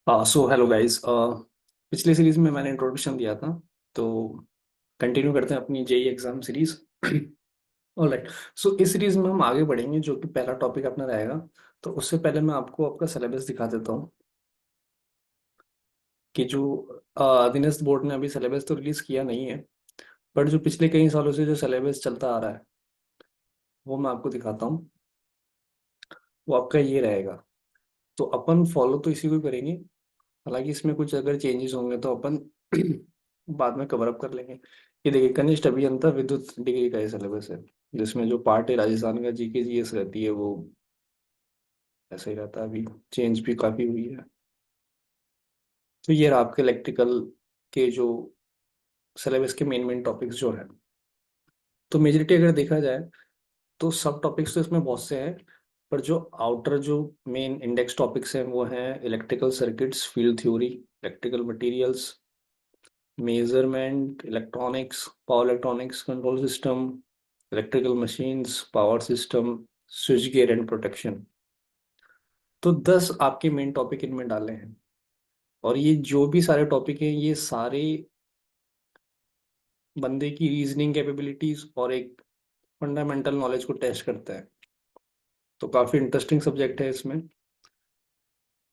So hello guys. पिछले series में मैंने इंट्रोडक्शन दिया था, तो कंटिन्यू करते हैं अपनी जेई एग्जाम सीरीज। ऑलराइट। सो इस सीरीज में हम आगे बढ़ेंगे, जो कि पहला टॉपिक अपना रहेगा। तो उससे पहले मैं आपको आपका सिलेबस दिखा देता हूँ कि जो दिनेश बोर्ड ने अभी सिलेबस तो रिलीज किया नहीं है, बट जो पिछले कई सालों से जो सिलेबस चलता आ रहा है वो मैं आपको दिखाता हूँ। वो आपका ये रहेगा। तो अपन फॉलो तो इसी को करेंगे। हालांकि इसमें कुछ अगर चेंजेस होंगे तो अपन बाद में कवर अप कर लेंगे। ये देखिए, कनिष्ठ अभियंता विद्युत डिग्री का ये सिलेबस है, जिसमें जो पार्ट है राजस्थान का जीके जीएस रहती है वो ऐसा ही रहता है। अभी चेंज भी काफ़ी हुई है। तो ये रहा आपके इलेक्ट्रिकल के जो सिलेबस के मेन मेन टॉपिक्स जो है। तो मेजोरिटी अगर देखा जाए तो सब टॉपिक्स तो इसमें बहुत से हैं, पर जो आउटर जो मेन इंडेक्स टॉपिक्स हैं वो हैं electrical circuits, field theory, electrical materials, measurement, electronics, power electronics control system, electrical machines, power system, switch gear and protection. तो 10 आपके मेन टॉपिक इनमें डाले हैं। और ये जो भी सारे टॉपिक हैं ये सारे बंदे की रीजनिंग कैपेबिलिटीज और एक फंडामेंटल नॉलेज को टेस्ट करता है। तो काफ़ी इंटरेस्टिंग सब्जेक्ट है इसमें,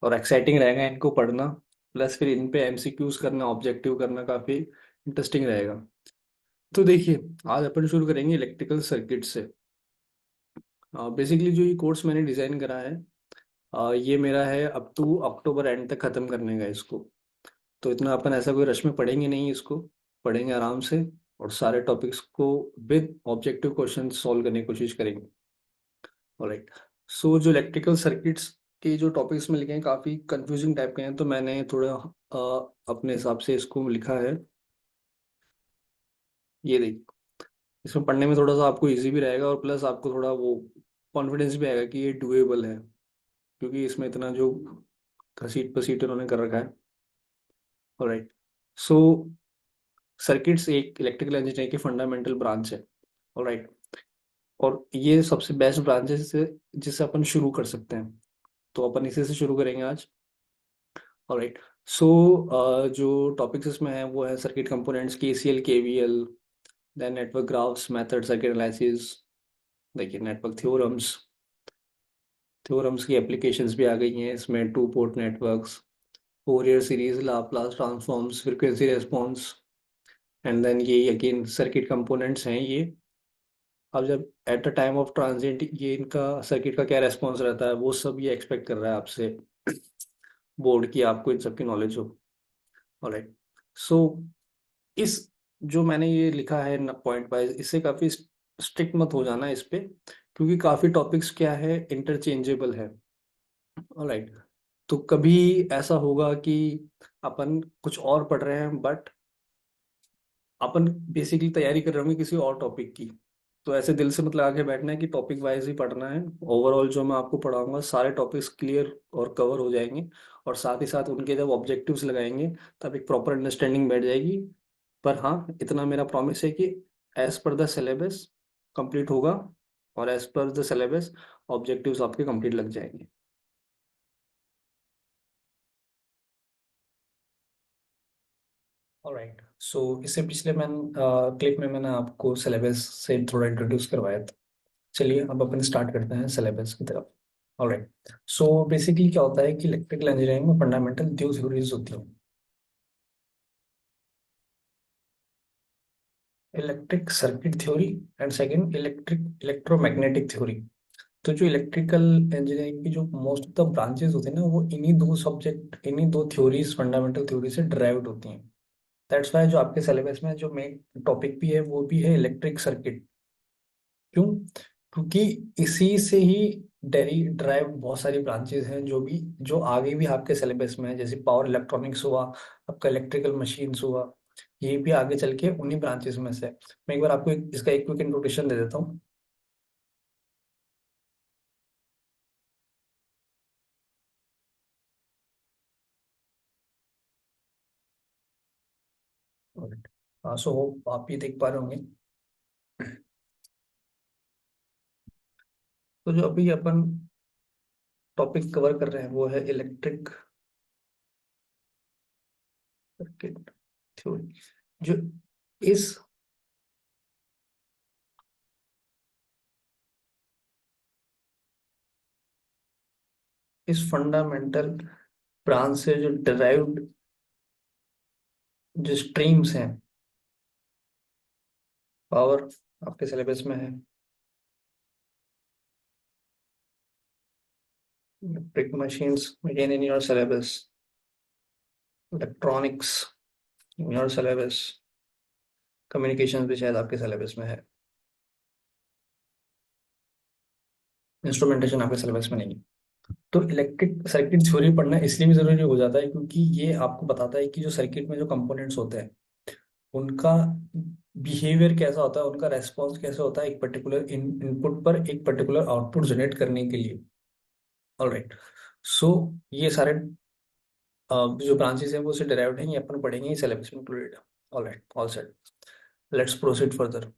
और एक्साइटिंग रहेगा इनको पढ़ना। प्लस फिर इन पे एमसीक्यूज करना, ऑब्जेक्टिव करना काफ़ी इंटरेस्टिंग रहेगा। तो देखिए, आज अपन शुरू करेंगे इलेक्ट्रिकल सर्किट से। बेसिकली जो ये कोर्स मैंने डिज़ाइन करा है, ये मेरा है अप टू अक्टूबर एंड तक ख़त्म करने का इसको। तो इतना अपन ऐसा कोई रश में पढ़ेंगे नहीं इसको, पढ़ेंगे आराम से, और सारे टॉपिक्स को विद ऑब्जेक्टिव क्वेश्चन सॉल्व करने की कोशिश करेंगे। ऑलराइट। सो जो इलेक्ट्रिकल सर्किट्स के जो टॉपिक्स में लिखे हैं काफ़ी कंफ्यूजिंग टाइप के हैं, तो मैंने थोड़ा अपने हिसाब से इसको लिखा है। ये देखिए, इसमें पढ़ने में थोड़ा सा आपको इजी भी रहेगा, और प्लस आपको थोड़ा वो कॉन्फिडेंस भी आएगा कि ये डुएबल है, क्योंकि इसमें इतना जो घसीट पसीट उन्होंने कर रखा है। ऑलराइट। सो सर्किट्स एक इलेक्ट्रिकल इंजीनियरिंग की फंडामेंटल ब्रांच है। ऑलराइट। और ये सबसे बेस्ट ब्रांच है जिससे अपन शुरू कर सकते हैं। तो अपन इसी से शुरू करेंगे आज। ऑलराइट। सो जो टॉपिक्स इसमें है वो है circuit components, KCL, KVL, then network graphs, method, circuit analysis, देखिए नेटवर्क थ्योरम्स। थ्योरम्स की एप्लीकेशंस भी आ गई हैं इसमें, two port networks, Fourier series, Laplace transforms, frequency response, and then ये अगेन सर्किट कंपोनेंट्स हैं ये। अब जब at the time of transit ये इनका सर्किट का क्या रेस्पॉन्स रहता है वो सब ये एक्सपेक्ट कर रहा है आपसे, बोर्ड की आपको इन सब की नॉलेज हो। ऑलराइट। सो इस जो मैंने ये लिखा है पॉइंट वाइज, इससे काफ़ी स्ट्रिक्ट मत हो जाना इस पे, क्योंकि काफ़ी टॉपिक्स क्या है इंटरचेंजेबल है। ऑलराइट। तो कभी ऐसा होगा कि अपन कुछ और पढ़ रहे हैं, बट अपन बेसिकली तैयारी कर रहे होंगे किसी और टॉपिक की। तो ऐसे दिल से मत लगा के बैठना है कि टॉपिक वाइज ही पढ़ना है। ओवरऑल जो मैं आपको पढ़ाऊंगा सारे टॉपिक्स क्लियर और कवर हो जाएंगे, और साथ ही साथ उनके जब ऑब्जेक्टिव्स लगाएंगे तब एक प्रॉपर अंडरस्टैंडिंग बैठ जाएगी। पर हाँ, इतना मेरा प्रॉमिस है कि as per the syllabus complete होगा, और as per the syllabus objectives आपके कंप्लीट लग जाएंगे। ऑलराइट। सो इससे पिछले क्लिप में मैंने आपको सिलेबस से थोड़ा इंट्रोड्यूस करवाया था। चलिए अब अपन स्टार्ट करते हैं सिलेबस की तरफ। ऑलराइट। सो बेसिकली क्या होता है कि इलेक्ट्रिकल इंजीनियरिंग में फंडामेंटल दो थ्योरीज होती हैं, electric circuit theory and second electric electromagnetic theory. तो जो इलेक्ट्रिकल इंजीनियरिंग की जो मोस्ट ऑफ द ब्रांचेस होती हैं ना, वो इन्हीं दो सब्जेक्ट, इन्हीं दो थ्योरीज, फंडामेंटल थ्योरी से ड्राइव्ड होती हैं। दैट्स वाई जो आपके सिलेबस में जो मेन टॉपिक भी है वो भी है इलेक्ट्रिक सर्किट। क्यों? क्योंकि इसी से ही डेरी ड्राइव बहुत सारी ब्रांचेस हैं जो भी, जो आगे भी आपके सिलेबस में है, जैसे पावर इलेक्ट्रॉनिक्स हुआ, आपका इलेक्ट्रिकल मशीन्स हुआ, ये भी आगे चल के उन्हीं ब्रांचेस में से है। मैं एक बार आपको इसका एक क्विक इंट्रोडक्शन दे देता हूँ। सो आप ये देख पा रहे होंगे। तो जो अभी अपन टॉपिक कवर कर रहे हैं वो है इलेक्ट्रिक सर्किट थ्योरी जो इस फंडामेंटल ब्रांच से जो डिराइव्ड जो स्ट्रीम्स हैं पावर आपके सिलेबस में है। Electric machines again in your syllabus, electronics in your syllabus, communication भी शायद आपके सिलेबस में है, इंस्ट्रूमेंटेशन आपके सिलेबस में नहीं है। तो इलेक्ट्रिक सर्किट थ्योरी पढ़ना इसलिए भी जरूरी हो जाता है क्योंकि ये आपको बताता है कि जो सर्किट में जो कंपोनेंट्स होते हैं उनका बिहेवियर कैसा होता है, उनका रेस्पॉन्स कैसा होता है एक पर्टिकुलर इनपुट पर एक पर्टिकुलर आउटपुट जनरेट करने के लिए। ऑलराइट, सो ये सारे जो ब्रांचेस हैं वो उससे डिराइव्ड हैं, ये अपन पढ़ेंगे, सिलेबस में इंक्लूडेड है। Alright, all set, let's proceed further.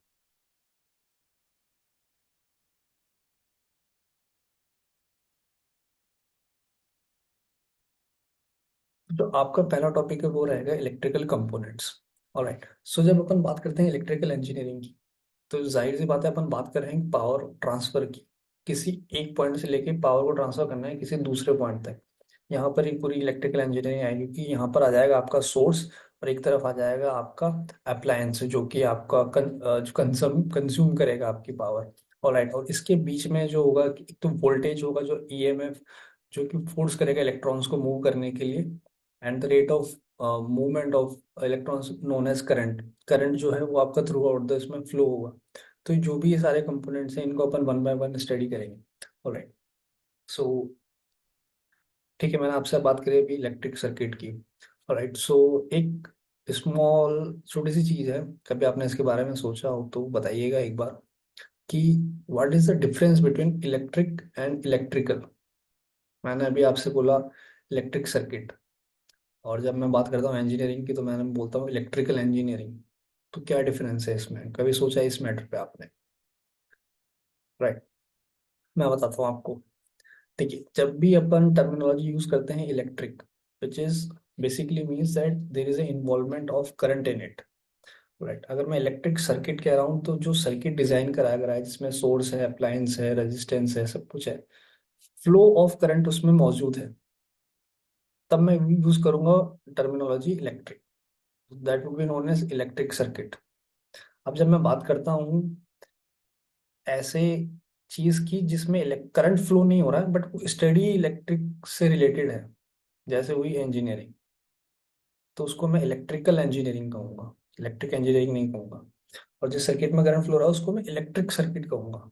तो आपका पहला टॉपिक है वो रहेगा इलेक्ट्रिकल कंपोनेंट्स। ऑलराइट, सो जब अपन बात करते हैं इलेक्ट्रिकल इंजीनियरिंग की तो जाहिर सी बात है अपन बात कर रहे हैं पावर ट्रांसफर की। किसी एक पॉइंट से लेके पावर को ट्रांसफर करना है किसी दूसरे पॉइंट तक। यहाँ पर एक पूरी इलेक्ट्रिकल इंजीनियरिंग आएगी कि यहाँ पर आ जाएगा आपका सोर्स और एक तरफ आ जाएगा आपका अप्लायंस जो कि आपका जो कंज्यूम करेगा आपकी पावर। ऑलराइट, और इसके बीच में जो होगा कि एक तो वोल्टेज होगा जो ईएमएफ जो कि फोर्स करेगा इलेक्ट्रॉन्स को मूव करने के लिए, and the rate of movement of electrons known as current. Current जो है वो आपका थ्रू आउट द इसमें फ्लो होगा। तो जो भी ये सारे कंपोनेंट्स हैं इनको अपन वन बाय वन स्टडी करेंगे। ऑलराइट, सो ठीक है, मैंने आपसे बात करी अभी इलेक्ट्रिक सर्किट की। ऑलराइट, सो एक स्मॉल छोटी सी चीज़ है, कभी आपने इसके बारे में सोचा हो तो बताइएगा एक बार कि what is the difference between electric and electrical. मैंने अभी आपसे बोला इलेक्ट्रिक सर्किट, और जब मैं बात करता हूँ इंजीनियरिंग की तो मैंने बोलता हूँ इलेक्ट्रिकल इंजीनियरिंग। तो क्या डिफरेंस है इसमें, कभी सोचा है इस मैटर पे आपने? राइट, मैं बताता हूँ आपको। देखिए, जब भी अपन टर्मिनोलॉजी यूज करते हैं electric, which is basically means that there is a involvement of current in it. Right, अगर मैं इलेक्ट्रिक सर्किट कह रहा हूँ तो जो सर्किट डिजाइन कराया गया है जिसमें सोर्स है, अप्लायंस है, रेजिस्टेंस है, सब कुछ है, फ्लो ऑफ करंट उसमें मौजूद है, तब मैं यूज करूंगा terminology electric. That would be known as electric circuit. अब जब मैं बात करता हूँ ऐसे चीज की जिसमें करंट फ्लो नहीं हो रहा है बट स्टडी इलेक्ट्रिक से रिलेटेड है, जैसे हुई इंजीनियरिंग, तो उसको मैं इलेक्ट्रिकल इंजीनियरिंग कहूंगा, इलेक्ट्रिक इंजीनियरिंग नहीं कहूंगा। और जिस सर्किट में करंट फ्लो रहा है उसको मैं इलेक्ट्रिक सर्किट कहूंगा।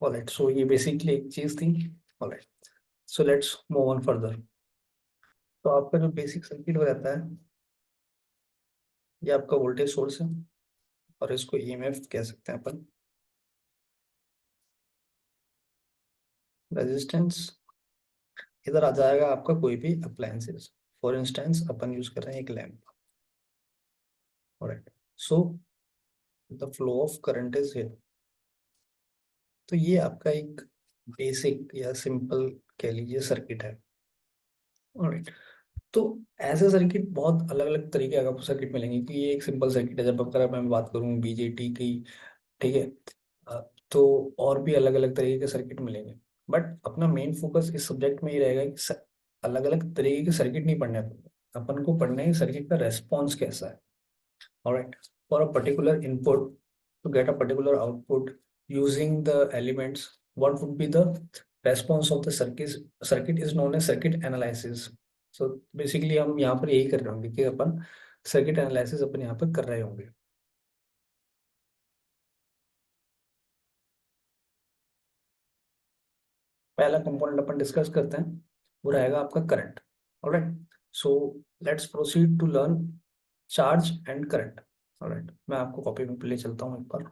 ऑलराइट, सो ये बेसिकली एक चीज थी। Alright, so let's move on further. तो आपका जो बेसिक सर्किट रहता है ये आपका वोल्टेज सोर्स है, और इसको ईएमएफ कह सकते हैं अपन। रेजिस्टेंस, इधर आ जाएगा आपका कोई भी appliances, for instance upon use कर रहे हैं एक lamp. Alright, so the flow of current is here. तो ये आपका एक बेसिक या सिंपल कह लीजिए सर्किट है। ऑलराइट, तो ऐसे सर्किट बहुत अलग अलग तरीके का आपको सर्किट मिलेंगे कि ये एक सिंपल सर्किट है। जब अगर मैं बात करूँ बीजेटी की, ठीक है, अ, तो और भी अलग अलग तरीके के सर्किट मिलेंगे। बट अपना मेन फोकस इस सब्जेक्ट में ये रहेगा कि अलग अलग तरीके के सर्किट नहीं पढ़ने हैं अपन को, पढ़ना है सर्किट का रेस्पॉन्स कैसा है। Alright, for a particular input to get a particular output using the elements, what would be the response of the circuit is known as circuit analysis. So basically हम यहाँ पर यही कर रहे होंगे कि अपन सर्किट एनालिसिस अपन यहाँ पर कर रहे होंगे। पहला कंपोनेंट अपन डिस्कस करते हैं, वो रहेगा आपका current. Alright, so let's proceed to learn charge and current. Alright, मैं आपको कॉपी में ले चलता हूँ एक बार।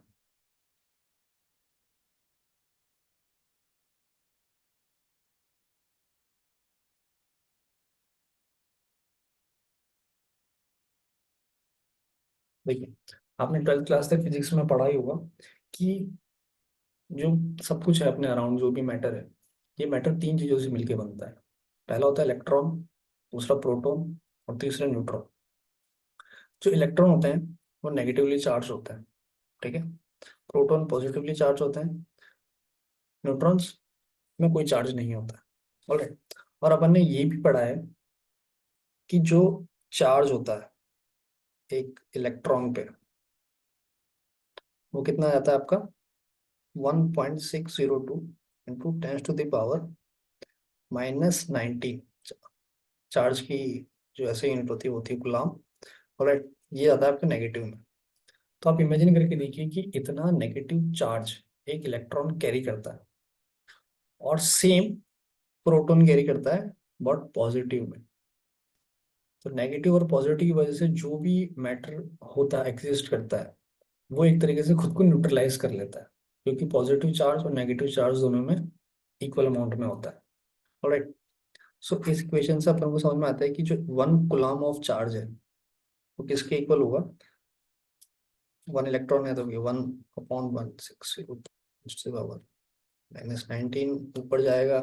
देखिए, आपने ट्वेल्थ क्लास तक फिजिक्स में पढ़ा ही होगा कि जो सब कुछ है अपने अराउंड जो भी मैटर है, ये मैटर तीन चीजों से मिलके बनता है। पहला होता है इलेक्ट्रॉन, दूसरा प्रोटॉन, और तीसरा न्यूट्रॉन। जो इलेक्ट्रॉन होते हैं वो नेगेटिवली चार्ज होता है, ठीक है। प्रोटॉन पॉजिटिवली चार्ज होते हैं, न्यूट्रॉन्स में कोई चार्ज नहीं होता है। ऑलराइट, और अपन ने ये भी पढ़ा है कि जो चार्ज होता है एक इलेक्ट्रॉन पे, वो कितना जाता है आपका 1.602 इंटू 10⁻⁻19। चार्ज की जो ऐसे यूनिट होती है वो होती है गुलाम। ऑलराइट, ये आता है आपके नेगेटिव में। तो आप इमेजिन करके देखिए कि इतना नेगेटिव चार्ज एक इलेक्ट्रॉन कैरी करता है, और सेम प्रोटॉन कैरी करता है बट पॉजिटिव में। तो नेगेटिव और पॉजिटिव की वजह से जो भी मैटर होता है, एग्जिस्ट करता है, वो एक तरीके से खुद को न्यूट्रलाइज कर लेता है, क्योंकि पॉजिटिव चार्ज और नेगेटिव चार्ज दोनों में इक्वल अमाउंट में होता है। ऑलराइट, सो इस इक्वेशन से अपन को समझ में आता है कि जो 1 कूलम ऑफ चार्ज है वो किसके इक्वल होगा। 1 इलेक्ट्रॉन है तो ये 1/160 उससे पावर -19 ऊपर जाएगा,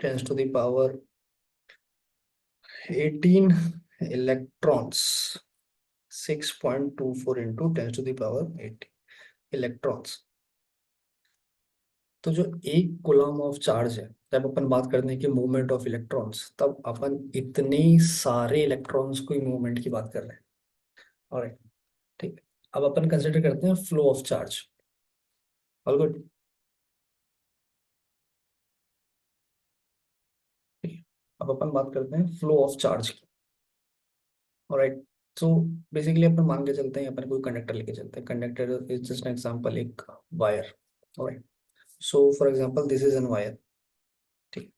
10⁻18 इलेक्ट्रॉन्स, 6.24 इंटू 10⁻18 इलेक्ट्रॉन्स। तो जो 1 कूलम ऑफ चार्ज है, जब अपन बात करते हैं कि मूवमेंट ऑफ इलेक्ट्रॉन्स, तब अपन इतने सारे इलेक्ट्रॉन्स को मूवमेंट की बात कर रहे हैं। ऑलराइट, ठीक है। अब अपन कंसिडर करते हैं flow of charge. All good. अब अपन बात करते हैं फ्लो ऑफ चार्ज की। ऑलराइट, सो बेसिकली अपन मान के चलते हैं, अपन कोई कंडक्टर लेके चलते हैं। Conductor is just an example, एक wire. Alright, so for example this is an wire. ठीक,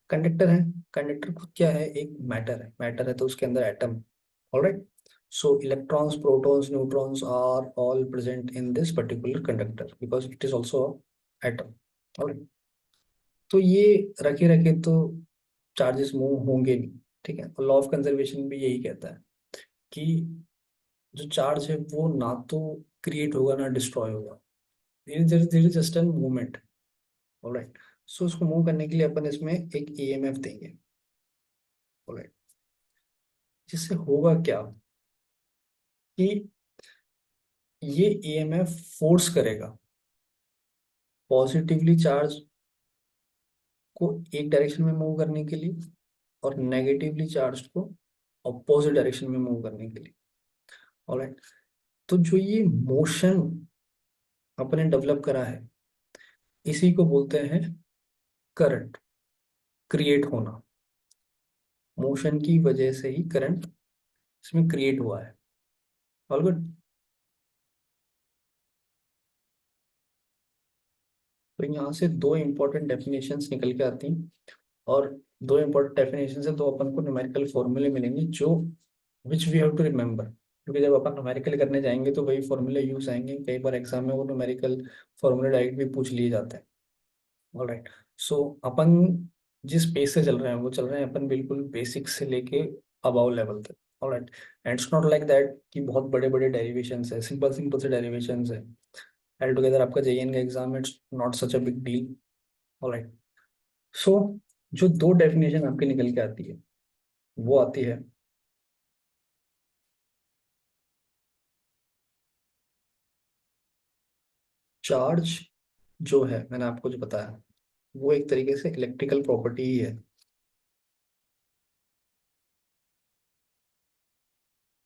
कंडक्टर है। कंडक्टर खुद क्या है, एक मैटर है। मैटर है तो उसके अंदर atom. Alright, so electrons, protons, neutrons are all present in this particular conductor because it is also atom. Alright, तो ये रखे रखे तो चार्जेस मूव होंगे नहीं, ठीक है। और लॉ ऑफ कंजर्वेशन भी यही कहता है कि जो चार्ज है वो ना तो क्रिएट होगा ना डिस्ट्रॉय होगा, धीरे धीरे जस्ट एन मूवमेंट। ऑलराइट, सो उसको मूव करने के लिए अपन इसमें एक ईएमएफ देंगे। ऑलराइट, जिससे होगा क्या कि ये ईएमएफ फोर्स करेगा पॉजिटिवली चार्ज को एक डायरेक्शन में मूव करने के लिए, और नेगेटिवली चार्ज को अपोजिट डायरेक्शन में मूव करने के लिए। ऑलराइट, तो जो ये मोशन अपने डेवलप करा है, इसी को बोलते हैं करंट, क्रिएट होना। मोशन की वजह से ही करंट इसमें क्रिएट हुआ है। All good. तो यहाँ से दो इंपॉर्टेंट डेफिनेशंस निकल के आती हैं, और दो इंपॉर्टेंट डेफिनेशन से दो अपन को न्यूमेरिकल फॉर्मूले मिलेंगे जो which we have to remember, क्योंकि जब अपन न्यूमेरिकल करने जाएंगे तो वही फॉर्मूले यूज आएंगे। कई बार एग्जाम में वो न्यूमेरिकल फॉर्मूले डायरेक्ट भी पूछ लिए जाते हैं। ऑलराइट, सो अपन जिस पेस से चल रहे हैं वो चल रहे हैं अपन बिल्कुल बेसिक से लेके अबाव लेवल तक। Alright, and it's not like that कि बहुत बड़े बड़े डेरिवेशंस है, सिंपल सिंपल से डेरिवेशंस है। एल टुगेदर आपका जेईएन का exam, it's not such a big deal. Alright, so जो दो डेफिनेशन आपकी निकल के आती है वो आती है, चार्ज जो है मैंने आपको जो बताया वो एक तरीके से इलेक्ट्रिकल प्रॉपर्टी ही है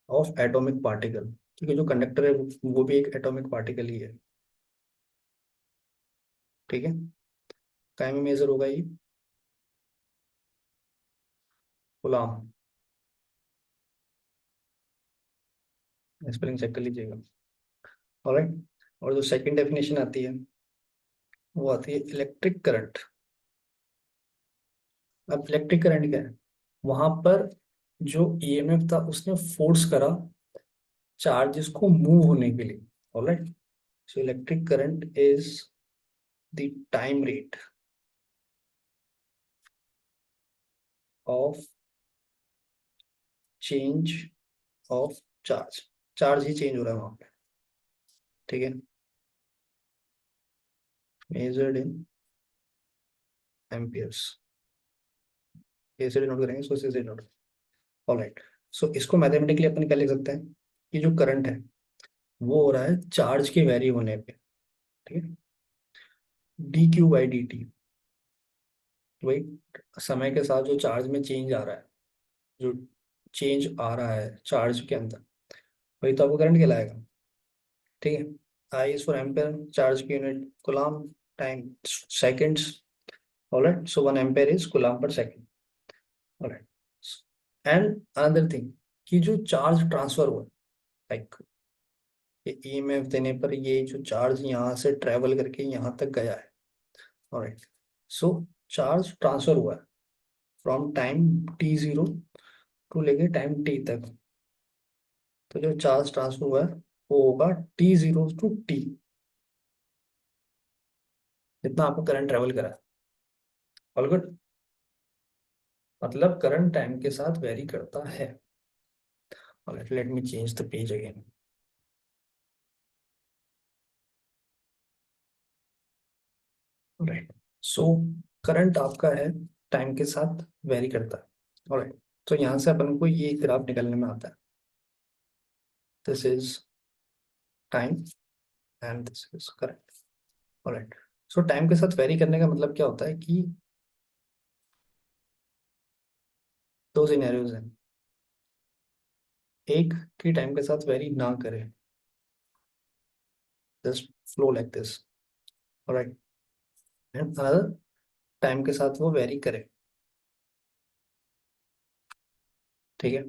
ऑफ एटॉमिक पार्टिकल, क्योंकि जो कंडक्टर है वो भी एक एटॉमिक पार्टिकल ही है। ठीक है, काय में मेजर होगा ये, गुलाम। स्पेलिंग चेक कर लीजिएगा। ऑलराइट, और जो सेकंड डेफिनेशन आती है वो आती है इलेक्ट्रिक करंट। अब इलेक्ट्रिक करंट क्या है, वहां पर जो ईएमएफ था उसने फोर्स करा चार्जेस को मूव होने के लिए। Alright, so electric current is the time rate of change of charge. Charge he change हो रहा है वहां पे, ठीक है, मेजर्ड इन एम्पियर्स। ऐसे डिनोट करेंगे, सो इसे डिनोट। ऑलराइट, सो इसको मैथमेटिकली अपन क्या लिख सकते हैं कि जो करंट है वो हो रहा है चार्ज के वेरी होने पे, ठीक है, dq/dt। वही समय के साथ जो चार्ज में चेंज आ रहा है, जो चेंज आ रहा है चार्ज के अंदर, वही तो आपको करंट कहलाएगा, ठीक है। I is for ampere, charge की unit coulomb, time seconds, alright, so 1 ampere is coulomb per second, alright. And another thing कि जो चार्ज ट्रांसफर हुआ, लाइक ये ईएमएफ देने पर ये जो चार्ज यहाँ से ट्रेवल करके यहाँ तक गया है, ऑलराइट, सो चार्ज ट्रांसफर हुआ है फ्रॉम टाइम t0 टू लेके टाइम t तक। तो जो चार्ज ट्रांसफर हुआ है वो होगा t0 to t, जितना आपको करंट ट्रेवल करा है। ऑल गुड, मतलब करंट टाइम के साथ वेरी करता है। Alright, let me change the page again. Right, so current आपका है टाइम के साथ वेरी करता है, ऑलराइट। तो यहाँ से अपन को ये ग्राफ निकलने में आता है, this is time and this is current, alright. So time के साथ वेरी करने का मतलब क्या होता है कि दो सिनेरियोज हैं, एक कि टाइम के साथ वेरी ना करे, just flow like this, alright, and another time के साथ वो वेरी करे, ठीक है।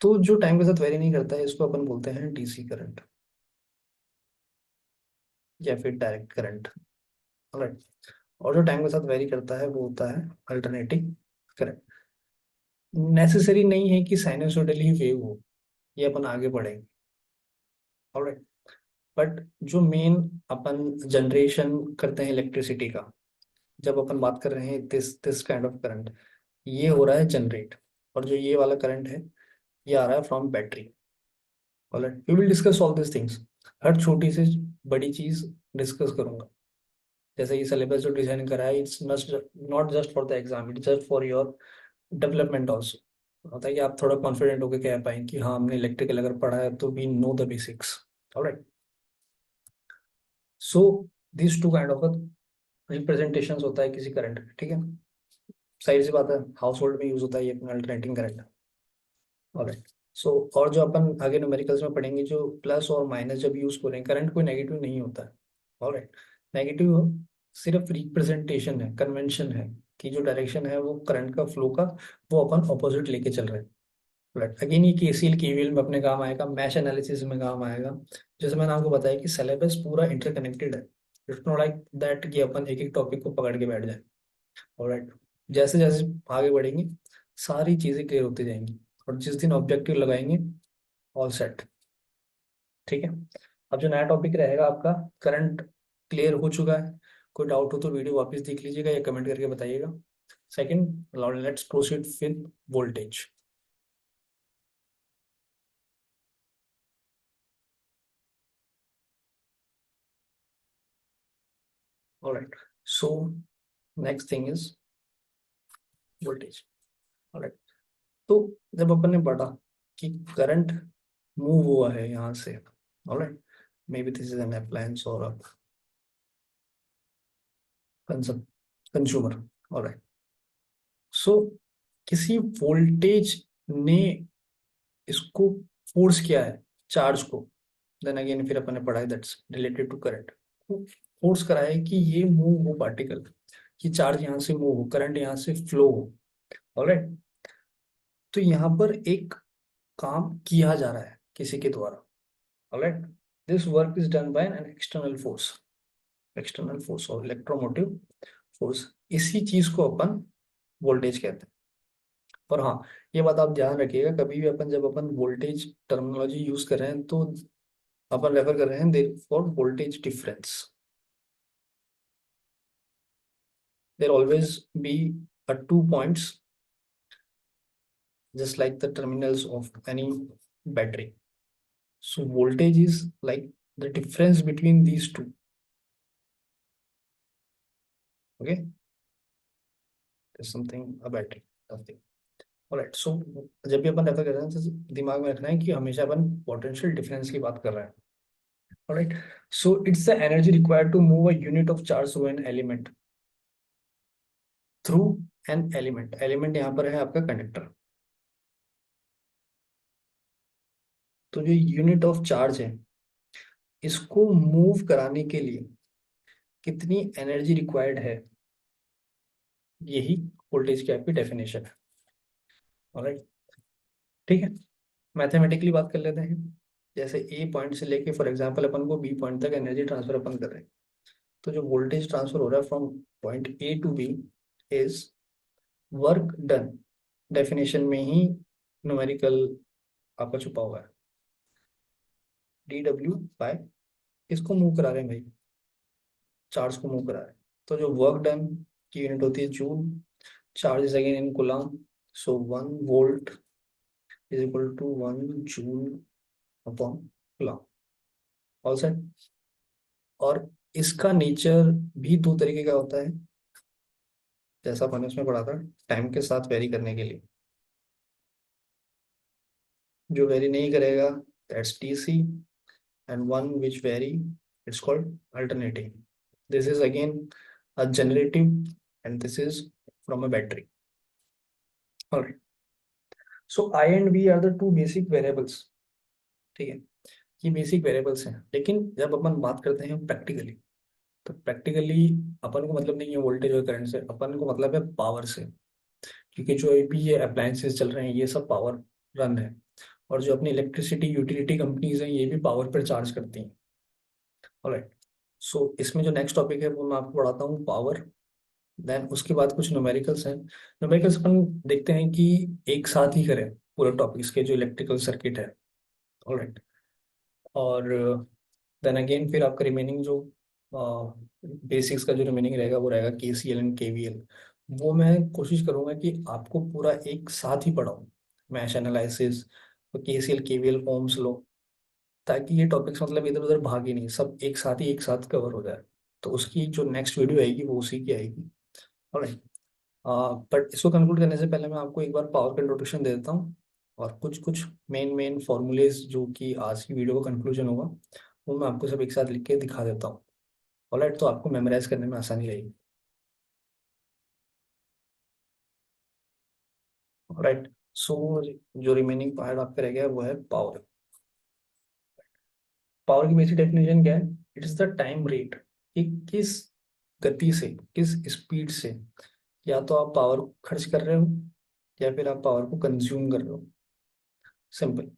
तो जो टाइम के साथ वेरी नहीं करता है इसको अपन बोलते हैं डीसी करंट या फिर डायरेक्ट करंट, ऑलराइट। और जो टाइम के साथ वेरी करता है वो होता है अल्टरनेटिंग करंट। नेसेसरी नहीं है कि साइनसोइडली वेव हो, ये अपन आगे बढ़ेंगे, ऑलराइट। बट जो मेन अपन जनरेशन करते हैं इलेक्ट्रिसिटी का, जब अपन बात कर रहे हैं this this kind of current, ये हो रहा है जनरेट, और जो ये वाला करंट है ये आ रहा है from battery, alright. We will discuss all this things, हर छोटी से बड़ी चीज डिस्कस करूंगा। जैसे ये सिलेबस जो डिजाइन करा है, it's not just for the exam, it's just for your development also. होता है कि आप थोड़ा कॉन्फिडेंट होकर कह पाए कि हाँ हमने इलेक्ट्रिकल अगर पढ़ा है तो we know the basics, alright. So this two kind of representation होता है किसी करंट का, ठीक है। सही सी बात है, हाउस होल्ड में यूज होता है ये अपना अल्टरनेटिंग करंट, ऑलराइट। सो और जो अपन आगे न्यूमेरिकल्स में पढ़ेंगे, जो प्लस और माइनस जब यूज करें, करंट कोई नेगेटिव नहीं होता है, ऑलराइट। नेगेटिव सिर्फ रिप्रेजेंटेशन है, कन्वेंशन है कि जो डायरेक्शन है वो करंट का फ्लो का, वो अपन ऑपोजिट लेके चल रहे हैं, राइट। अगेन ये केसीएल केवीएल में अपने काम आएगा, मैश एनालिसिस में काम आएगा। जैसे मैंने आपको बताया कि सिलेबस पूरा इंटरकनेक्टेड है, इट्स नॉट लाइक दैट कि अपन एक एक टॉपिक को पकड़ के बैठ जाए, ऑलराइट। जैसे जैसे आगे बढ़ेंगे सारी चीजें क्लियर होती जाएंगी, और जिस दिन ऑब्जेक्टिव लगाएंगे ऑल सेट, ठीक है। अब जो नया टॉपिक रहेगा आपका, करंट क्लियर हो चुका है, कोई डाउट हो तो वीडियो वापस देख लीजिएगा या कमेंट करके बताइएगा। Second, let's proceed with voltage. Alright, so next thing is voltage, alright. तो जब अपन ने पढ़ा कि करंट मूव हुआ है यहाँ से, alright, may be this is N appliance और कंज्यूमर, ऑलराइट। सो किसी वोल्टेज ने इसको फोर्स किया है चार्ज को, देन अगेन फिर अपन ने पढ़ा है that's related to current, force करा है कि ये मूव हो पार्टिकल, कि चार्ज यहाँ से मूव हो, करंट यहाँ से फ्लो हो, ऑलराइट। तो यहाँ पर एक काम किया जा रहा है किसी के द्वारा, alright. This work is done by an external force, external force और इलेक्ट्रोमोटिव फोर्स, इसी चीज को अपन वोल्टेज कहते हैं। और हाँ, ये बात आप ध्यान रखिएगा, कभी भी अपन जब अपन वोल्टेज टर्मिनोलॉजी यूज कर रहे हैं तो अपन रेफर कर रहे हैं there for voltage difference, there always be a 2 points just like the terminals of any battery. So voltage is like the difference between these two. Okay, there's something a battery, nothing. Alright, so जब भी अपन refer कर रहे हैं तो दिमाग में रखना है कि हमेशा अपन पोटेंशियल डिफरेंस की बात कर रहे हैं। Alright, so it's the energy required to move a unit of charge through an element, through an element, element यहाँ पर है आपका कंडक्टर। तो जो यूनिट ऑफ चार्ज है इसको मूव कराने के लिए कितनी एनर्जी रिक्वायर्ड है, यही वोल्टेज की आपकी डेफिनेशन है। ऑलराइट, ठीक है, मैथमेटिकली बात कर लेते हैं। जैसे ए पॉइंट से लेके फॉर एग्जांपल अपन को बी पॉइंट तक एनर्जी ट्रांसफर अपन कर रहे हैं, तो जो वोल्टेज ट्रांसफर हो रहा है from point A to B is work done, definition में ही न्यूमेरिकल आपका छुपा हुआ है, डी डब्ल्यू बाय, किसको मूव करा रहे हैं भाई, चार्ज को मूव करा रहे हैं। तो जो वर्क डन की यूनिट होती है joule, charge is again in coulomb, so 1 volt is equal to 1 joule upon coulomb. All set. और इसका नेचर भी दो तरीके का होता है, जैसा मैंने उसमें पढ़ा था, टाइम के साथ वेरी करने के लिए। जो वेरी नहीं करेगा that's DC, and one which vary it's called alternating. This is again a generative and this is from a battery. Alright, so I and V are the two basic variables, ठीक है, ये basic variables हैं। लेकिन जब अपन बात करते हैं practically, तो प्रैक्टिकली अपन को मतलब नहीं है वोल्टेज और करंट से, अपन को मतलब है पावर से। क्योंकि जो भी ये अप्लायंसेस चल रहे हैं ये सब पावर रन है, और जो अपनी इलेक्ट्रिसिटी यूटिलिटी कंपनीज हैं ये भी पावर पर चार्ज करती हैं। ऑलराइट, सो इसमें जो नेक्स्ट टॉपिक है वो मैं आपको पढ़ाता हूँ पावर। देन उसके बाद कुछ न्यूमेरिकल्स हैं, न्यूमेरिकल्स अपन देखते हैं कि एक साथ ही करें पूरे टॉपिक्स के जो इलेक्ट्रिकल सर्किट है। ऑलराइट, और देन अगेन फिर आपका रिमेनिंग जो बेसिक्स का जो रिमेनिंग रहेगा वो रहेगा के सी एल एंड के वी एल। वो मैं कोशिश करूंगा कि आपको पूरा एक साथ ही पढ़ाऊँ, मैश एनालिसिस, के सी एल के वी एल, ओम्स लो, ताकि ये टॉपिक्स मतलब इधर उधर भागे नहीं, सब एक साथ ही एक साथ कवर हो जाए। तो उसकी जो नेक्स्ट वीडियो आएगी वो उसी की आएगी। ऑलराइट, बट इसको कंक्लूड करने से पहले मैं आपको एक बार पावर का इंट्रोडक्शन दे देता हूँ, और कुछ कुछ मेन मेन फॉर्मूलेज जो कि आज की वीडियो का कंक्लूजन होगा वो मैं आपको सब एक साथ लिख के दिखा देता हूँ। ऑलराइट, तो आपको मेमोराइज करने में आसानी रहेगी। ऑलराइट, सो जो रिमेनिंग पार्ट आपका रह गया वो है पावर। पावर की बेसिक डेफिनेशन क्या है, it is the time rate, कि किस गति से, किस स्पीड से या तो आप पावर को खर्च कर रहे हो या फिर आप पावर को कंज्यूम कर रहे हो। सिंपल,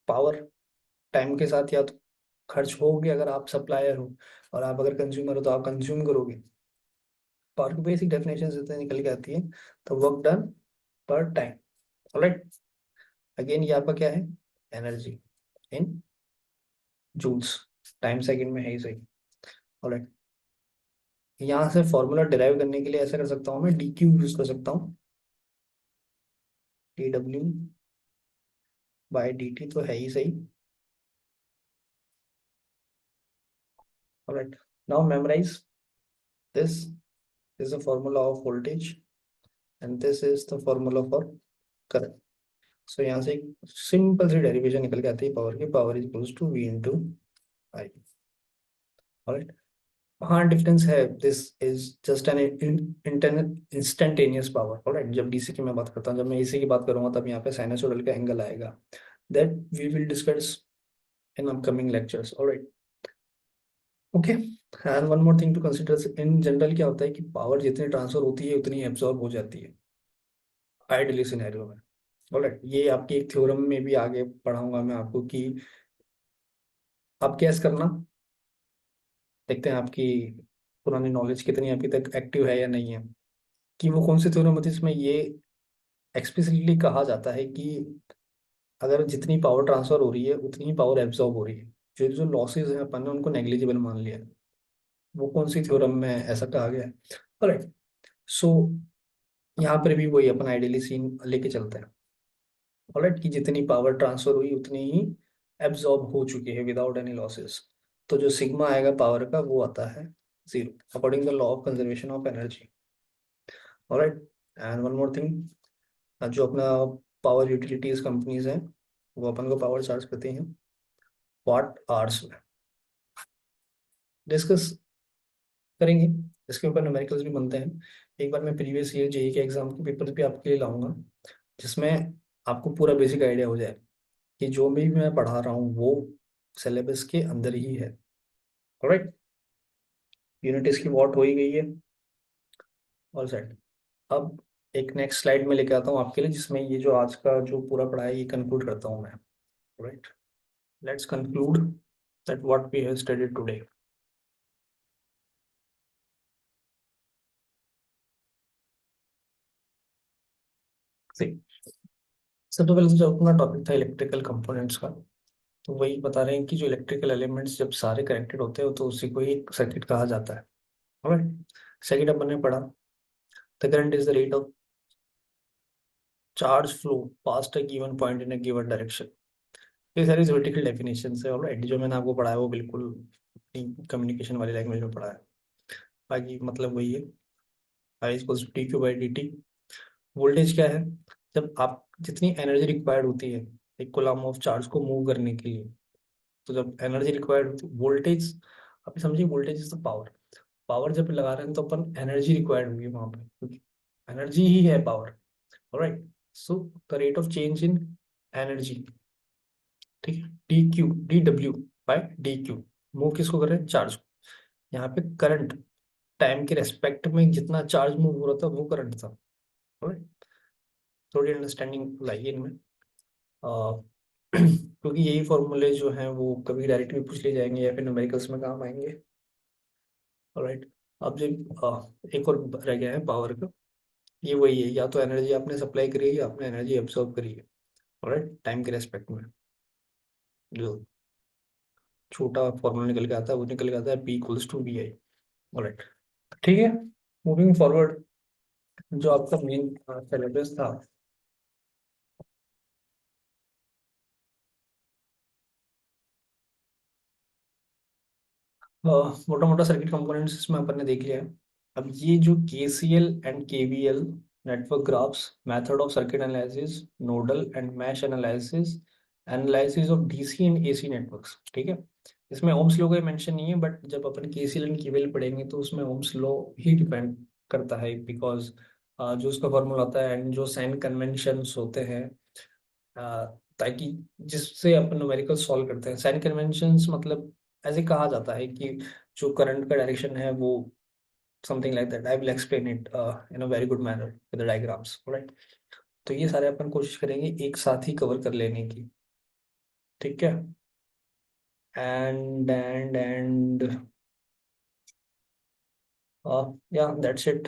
पावर टाइम के साथ या तो खर्च होगी अगर आप सप्लायर हो, और आप अगर कंज्यूमर हो तो आप कंज्यूम करोगे। पावर की बेसिक डेफिनेशन से निकल के आती है, तो work done per time. Alright, again ये आपका क्या है, energy in joules, time second में है ही सही। ऑलराइट, यहाँ से फॉर्मूला डिराइव करने के लिए ऐसा कर सकता हूँ, मैं डी क्यू यूज कर सकता हूँ, D W by D T, तो है ही सही। Alright, now memorise this is the formula of voltage and this is the formula for current. सो यहाँ से एक सिंपल सी डेरिवेशन निकल के आती है पावर की, power is equals to V into I. Alright, हाँ डिफरेंस है, this is just an instantaneous power. Alright, जब डीसी की मैं बात करता हूँ, जब मैं एसी की बात करूंगा तब यहाँ पे साइनसोइडल का एंगल आएगा, that we will discuss in upcoming lectures. Alright, okay, and one more thing to consider, in general क्या होता है कि पावर जितनी ट्रांसफर होती है उतनी एब्जॉर्ब हो जाती है आइडियली सिनेरियो में। ऑलराइट, ये आपकी एक थ्योरम में भी आगे पढ़ाऊंगा मैं आपको कि आप गैस करना, देखते हैं आपकी पुरानी नॉलेज कितनी अभी तक एक्टिव है या नहीं है, कि वो कौन सी थ्योरम होती है जिसमें ये एक्सप्लिसिटली कहा जाता है कि अगर जितनी पावर ट्रांसफर हो रही है उतनी ही पावर एब्जॉर्ब हो रही है, जो जो लॉसेज हैं अपन ने उनको नेग्लिजिबल मान लिया है। वो कौन सी थ्योरम में ऐसा कहा गया है। ऑलराइट, सो यहाँ पर भी वही अपन आइडियली सीन लेके चलते हैं। ऑलराइट, कि जितनी पावर ट्रांसफर हुई उतनी ही एब्जॉर्ब हो चुकी है विदाउट एनी लॉसेस। तो जो सिग्मा आएगा पावर का वो आता है zero, according the law of conservation of energy. Alright, and one more thing, जो अपना पावर यूटिलिटीज कंपनीज हैं वो अपन को पावर चार्ज करती हैं वाट आवर्स में। डिस्कस करेंगे, इसके ऊपर न्यूमेरिकल्स भी बनते हैं। एक बार मैं प्रीवियस ईयर जेई के एग्जाम के पेपर्स भी आपके लिए लाऊंगा, जिसमें आपको पूरा बेसिक आइडिया हो जाए कि जो भी मैं पढ़ा रहा हूँ वो सिलेबस के अंदर ही है। राइट, यूनिट टेस्ट की वॉट हो ही गई है। All set. अब एक नेक्स्ट स्लाइड में लेके आता हूँ आपके लिए, जिसमें ये जो आज का जो पूरा पढ़ा है ये कंक्लूड करता हूँ मैं। Right, let's conclude that what we have studied today. सबसे पहले तो जो अपना टॉपिक था इलेक्ट्रिकल कंपोनेंट्स का, तो वही बता रहे हैं कि जो इलेक्ट्रिकल एलिमेंट्स जब सारे कनेक्टेड होते हैं तो उसी को ही सर्किट कहा जाता है। राइट, सेकंड अपन ने पढ़ा the current is the rate of charge flow past a given point in a given direction. ये सारी थ्योरेटिकल डेफिनेशन है। ऑलराइट, जो मैंने आपको पढ़ा है वो बिल्कुल कम्युनिकेशन वाली लैंग्वेज में पढ़ा है। बाकी मतलब वही है, I equals T Q by D T. Voltage क्या है? जब आप जितनी एनर्जी रिक्वायर्ड होती है एक कूलम ऑफ चार्ज को मूव करने के लिए, तो जब एनर्जी रिक्वायर्ड होती है वोल्टेज, आप समझिए voltage is the power. Power जब लगा रहे हैं तो अपन एनर्जी रिक्वायर्ड होगी वहां पे, क्योंकि एनर्जी ही है power. Alright, so the rate of change in energy, ठीक है, D Q D W by D Q. Move किसको कर रहे हैं? चार्ज को। यहाँ पे करंट टाइम के रेस्पेक्ट में जितना चार्ज मूव हो रहा था वो करंट था। ऑलराइट, थोड़ी अंडरस्टैंडिंग लाइए इनमें। क्योंकि यही फॉर्मूले जो हैं वो कभी डायरेक्ट भी पूछ लिए जाएंगे या फिर न्यूमेरिकल्स में काम आएंगे। ऑलराइट, अब जब एक और रह गया है पावर का, ये वही है, या तो एनर्जी आपने सप्लाई करी है या आपने एनर्जी एब्सॉर्ब करी है। ऑलराइट, टाइम के रेस्पेक्ट में जो छोटा फॉर्मूला निकल के आता है वो निकल के आता है P equals to V I. Alright, ठीक है, मूविंग फॉरवर्ड, जो आपका मेन सिलेबस था, मोटा मोटा सर्किट कंपोनेंट्स इसमें अपन ने देख लिया है। अब ये जो के सी एल एंड के V L, network graphs, method of circuit analysis, nodal and mesh analysis, analysis of DC and AC networks, ठीक है। इसमें ओम्स लॉ का मेंशन नहीं है, बट जब अपन के सी एल एंड के वी एल पढ़ेंगे तो उसमें ओम्स लॉ ही डिपेंड करता है, बिकॉज जो उसका फॉर्मूला होता है एंड जो साइन कन्वेंशंस होते हैं, ताकि जिससे अपन न्यूमेरिकल सॉल्व करते हैं। साइन कन्वेंशंस मतलब ऐसे कहा जाता है कि जो करंट का डायरेक्शन है वो something like that. I will explain it in a very good manner with the diagrams. Right, तो ये सारे अपन कोशिश करेंगे एक साथ ही कवर कर लेने की, ठीक है। एंड या दैट्स इट।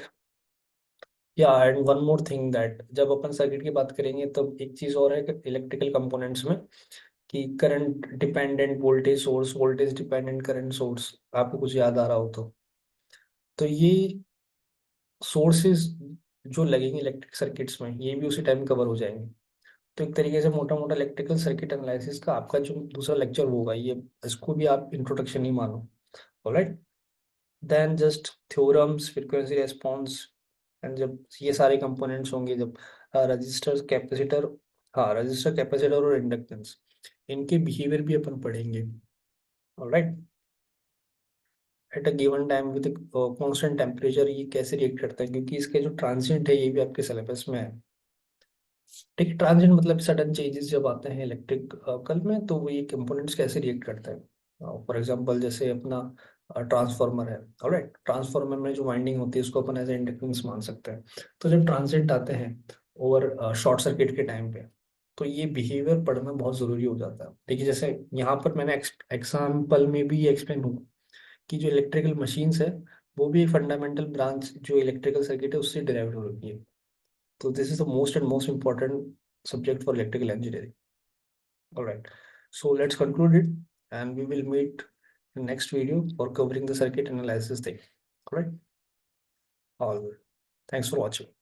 या and one more thing that जब अपन सर्किट की बात करेंगे तब एक चीज और है कि इलेक्ट्रिकल कंपोनेंट्स में, कि current dependent voltage source, voltage dependent current source, आपको कुछ याद आ रहा हो तो ये सोर्सेज जो लगेंगे इलेक्ट्रिक सर्किट्स में ये भी उसी टाइम कवर हो जाएंगे। तो एक तरीके से मोटा मोटा इलेक्ट्रिकल सर्किट एनालिसिस का आपका जो दूसरा लेक्चर होगा ये, इसको भी आप इंट्रोडक्शन ही मानो। Alright, then just theorems, frequency response, and जब ये सारे कंपोनेंट्स होंगे, जब रजिस्टर कैपेसिटर, हाँ रजिस्टर कैपेसिटर और इंडक्टेंस, इनके बिहेवियर भी अपन पढ़ेंगे। Alright, at a given time with constant temperature ये कैसे रिएक्ट करता है, क्योंकि इसके जो ट्रांजिएंट है ये भी आपके सिलेबस में है। ठीक, ट्रांजिएंट मतलब सडन चेंजेस जब आते हैं इलेक्ट्रिक कल में तो वो ये कंपोनेंट्स कैसे रिएक्ट करते हैं। फॉर एग्जांपल जैसे अपना ट्रांसफार्मर है। ऑलराइट, ट्रांसफार्मर में जो वाइंडिंग होती है उसको अपन एज इंडक्टेंस मान सकते हैं। तो जब ट्रांजिएंट आते हैं ओवर शॉर्ट सर्किट के टाइम पे, तो ये बिहेवियर पढ़ना बहुत जरूरी हो जाता है। देखिए जैसे यहाँ पर मैंने एग्जाम्पल में भी ये एक्सप्लेन हुआ कि जो इलेक्ट्रिकल मशीन्स है वो भी एक फंडामेंटल ब्रांच जो इलेक्ट्रिकल सर्किट है उससे डिराइव हो रही है। So this is the most and most important subject for electrical engineering. All right. So let's conclude it and we will meet in next video for covering the circuit analysis thing. All right. All good. Thanks for watching.